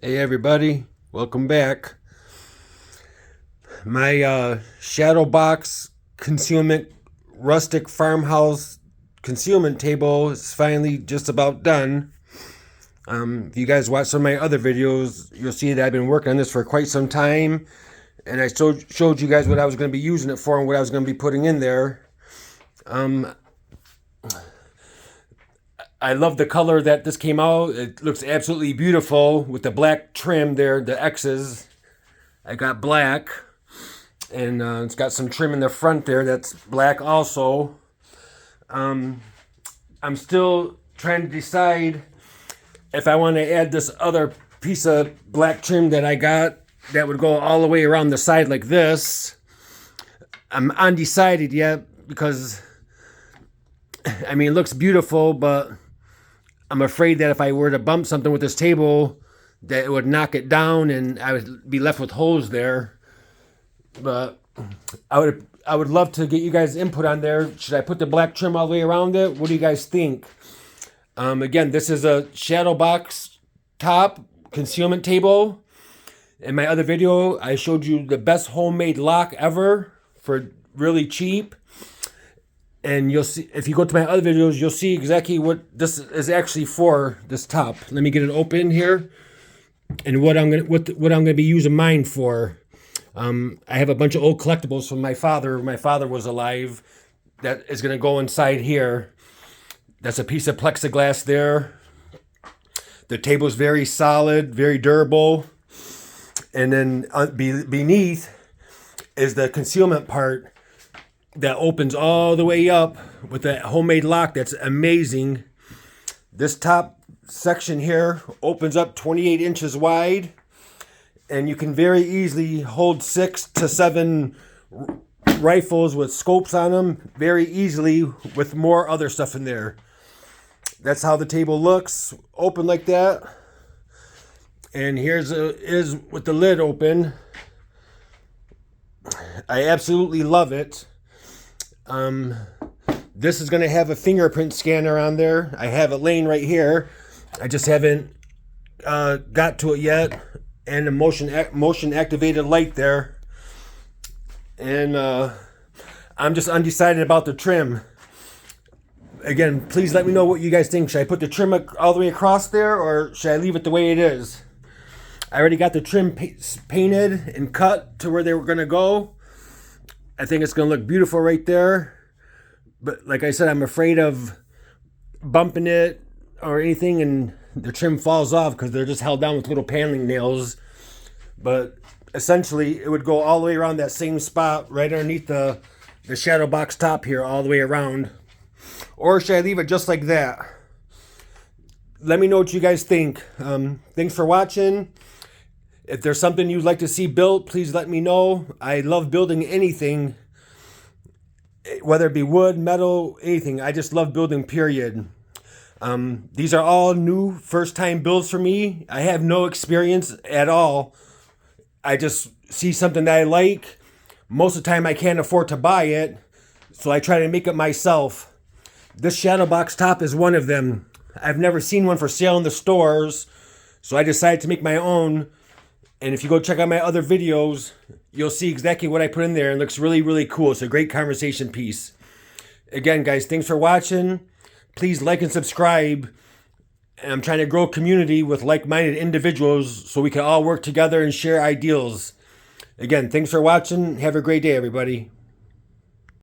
Hey everybody, welcome back. My shadow box concealment rustic farmhouse concealment table is finally just about done. If you guys watch some of my other videos, you'll see that I've been working on this for quite some time, and I showed you guys what I was going to be using it for and what I was going to be putting in there. I love the color that this came out. It looks absolutely beautiful with the black trim there, the X's. I got black, and it's got some trim in the front there that's black also. I'm still trying to decide if I want to add this other piece of black trim that I got that would go all the way around the side like this. I'm undecided yet because, I mean, it looks beautiful, but I'm afraid that if I were to bump something with this table, that it would knock it down and I would be left with holes there. But I would love to get you guys' input on there. Should I put the black trim all the way around it? What do you guys think? Again, this is a shadow box top concealment table. In my other video, I showed you the best homemade lock ever for really cheap. And you'll see, if you go to my other videos, you'll see exactly what this is actually for, this top. Let me get it open here. And what I'm gonna be using mine for. I have a bunch of old collectibles from my father. My father was alive. That is gonna go inside here. That's a piece of plexiglass there. The table's very solid, very durable. And then beneath is the concealment part that opens all the way up with that homemade lock that's amazing. This top section here opens up 28 inches wide, and you can very easily hold 6 to 7 rifles with scopes on them very easily with more other stuff in there. That's how the table looks, open like that. And is with the lid open. I absolutely love it. This is going to have a fingerprint scanner on there. I have it laying right here. I just haven't got to it yet. And a motion activated light there. And I'm just undecided about the trim. Again, please let me know what you guys think. Should I put the trim all the way across there, or should I leave it the way it is? I already got the trim painted and cut to where they were going to go. I think it's going to look beautiful right there. But like I said, I'm afraid of bumping it or anything and the trim falls off because they're just held down with little paneling nails. But essentially, it would go all the way around that same spot right underneath the shadow box top here, all the way around. Or should I leave it just like that? Let me know what you guys think. Thanks for watching. If there's something you'd like to see built, please let me know. I love building anything, whether it be wood, metal, anything. I just love building, period. These are all new first-time builds for me. I have no experience at all. I just see something that I like. Most of the time, I can't afford to buy it, so I try to make it myself. This shadow box top is one of them. I've never seen one for sale in the stores, so I decided to make my own. And if you go check out my other videos, you'll see exactly what I put in there. It looks really, really cool. It's a great conversation piece. Again, guys, thanks for watching. Please like and subscribe. And I'm trying to grow a community with like-minded individuals so we can all work together and share ideals. Again, thanks for watching. Have a great day, everybody.